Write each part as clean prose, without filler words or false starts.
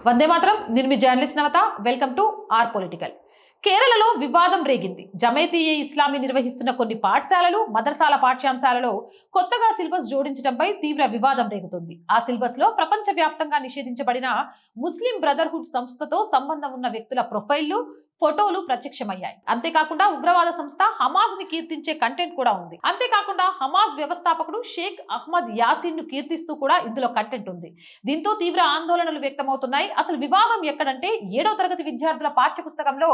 వందే మాత్రం. నేను మీ journalist Navatha. Welcome to our political. కేరళలో వివాదం రేగింది. జమైతీయే ఇస్లామీ నిర్వహిస్తున్న కొన్ని పాఠశాలలు, మదర్సాల పాఠ్యాంశాలలో కొత్తగా సిలబస్ జోడించడంపై తీవ్ర వివాదం రేగుతుంది. ఆ సిలబస్ లో ప్రపంచవ్యాప్తంగా నిషేధించబడిన ముస్లిం బ్రదర్హుడ్ సంస్థతో సంబంధం ఉన్న వ్యక్తుల ప్రొఫైళ్లు, ఫోటోలు ప్రత్యక్షమయ్యాయి. అంతేకాకుండా ఉగ్రవాద సంస్థ హమాజ్ ని కీర్తించే కంటెంట్ కూడా ఉంది. అంతేకాకుండా హమాజ్ వ్యవస్థాపకుడు షేక్ అహ్మద్ యాసిన్ ను కీర్తిస్తూ కూడా ఇందులో కంటెంట్ ఉంది. దీంతో తీవ్ర ఆందోళనలు వ్యక్తమవుతున్నాయి. అసలు వివాదం ఎక్కడంటే 7వ తరగతి విద్యార్థుల పాఠ్యపుస్తకంలో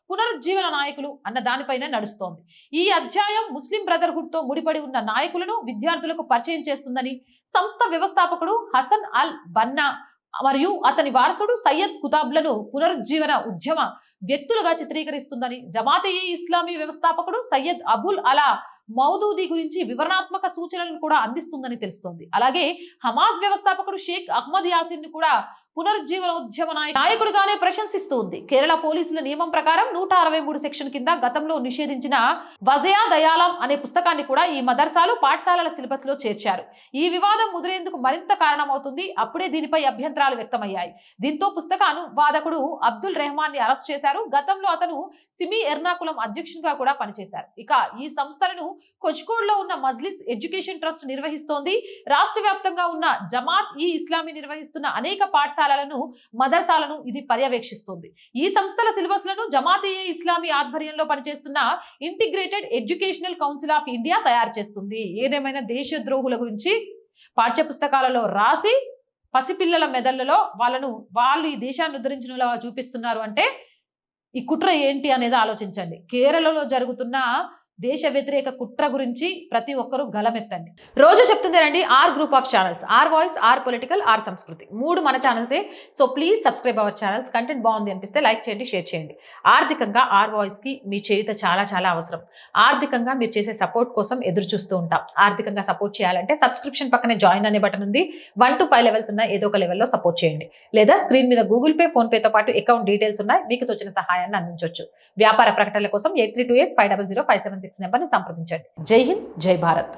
పునరుజ్జీవన నాయకులు అన్న దానిపైనే నడుస్తోంది. ఈ అధ్యాయం ముస్లిం బ్రదర్హుడ్ తో ముడిపడి ఉన్న నాయకులను విద్యార్థులకు పరిచయం చేస్తుందని సంస్థ వ్యవస్థాపకుడు హసన్ అల్ బన్నా మరియు అతని వారసుడు సయ్యద్ కుతాబ్లను పునరుజ్జీవన ఉద్యమ వ్యక్తులుగా చిత్రీకరిస్తుందని, జమాతే ఇస్లామీ వ్యవస్థాపకుడు సయ్యద్ అబుల్ అలా మౌదూదీ గురించి వివరణాత్మక సూచనలను కూడా అందిస్తుందని తెలుస్తోంది. అలాగే హమాజ్ వ్యవస్థాపకుడు షేక్ అహ్మద్ యాసిన్ ను కూడా పునరుజ్జీవన ఉద్యమ నాయకుడిగానే ప్రశంసిస్తూ ఉంది. కేరళ పోలీసుల నియమం ప్రకారం 163 సెక్షన్ కింద గతంలో నిషేధించిన వజయా దయాలం అనే పుస్తకాన్ని కూడా ఈ మదర్సాలు, పాఠశాలల సిలబస్ లో చేర్చారు. ఈ వివాదం ముదిరేందుకు మరింత కారణమవుతుంది. అప్పుడే దీనిపై అభ్యంతరాలు వ్యక్తమయ్యాయి. దీంతో పుస్తక అనువాదకుడు అబ్దుల్ రెహమాన్ ని అరెస్ట్ చేశారు. గతంలో అతను సిమి ఎర్నాకులం అధ్యక్షునిగా కూడా పనిచేశారు. ఇక ఈ సంస్థలను కొచ్కోడ్ లో ఉన్న మజ్లిస్ ఎడ్యుకేషన్ ట్రస్ట్ నిర్వహిస్తోంది. రాష్ట్ర వ్యాప్తంగా ఉన్న జమాత్ ఈ ఇస్లామీ నిర్వహిస్తున్న అనేక పాఠశాలలను, మదర్సాలను ఇది పర్యవేక్షిస్తుంది. ఈ సంస్థల సిలబస్ లను జమాతే ఇస్లామీ ఆధ్వర్యంలో పనిచేస్తున్న integrated educational council of India తయారు చేస్తుంది. ఏదేమైనా దేశద్రోహుల గురించి పాఠ్యపుస్తకాలలో రాసి పసిపిల్లల మెదళ్లలో వాళ్ళు ఈ దేశాన్ని ఉద్ధరించిన చూపిస్తున్నారు అంటే ఈ కుట్ర ఏంటి అనేది ఆలోచించండి. కేరళలో జరుగుతున్న దేశ వ్యతిరేక కుట్ర గురించి ప్రతి ఒక్కరూ గలమెత్తండి. రోజు చెప్తుందేనండి our group of channels, our voice, our political, our Sanskriti, 3 మన ఛానల్సే. So please subscribe our channels. Content బాగుంది అనిపిస్తే లైక్ చేయండి, షేర్ చేయండి. ఆర్థికంగా ఆర్ వాయిస్ కి మీ చేయుత చాలా చాలా అవసరం. ఆర్థికంగా మీరు చేసే సపోర్ట్ కోసం ఎదురు చూస్తూ ఉంటాం. ఆర్థికంగా సపోర్ట్ చేయాలంటే సబ్స్క్రిప్షన్ పక్కనే జాయిన్ అనే బటన్ ఉంది. 1 to 5 లెవెల్స్ ఉన్నాయి. ఏదో ఒక లెవెల్లో సపోర్ట్ చేయండి. లేదా స్క్రీన్ మీద గూగుల్ పే, ఫోన్ పేతో పాటు అకౌంట్ డీటెయిల్స్ ఉన్నాయి. మీకు తోచిన సహాయాన్ని అందించవచ్చు. వ్యాపార ప్రకటనల కోసం 8328500576 నెంబర్ని సంప్రదించండి. జై హింద్, జై భారత్.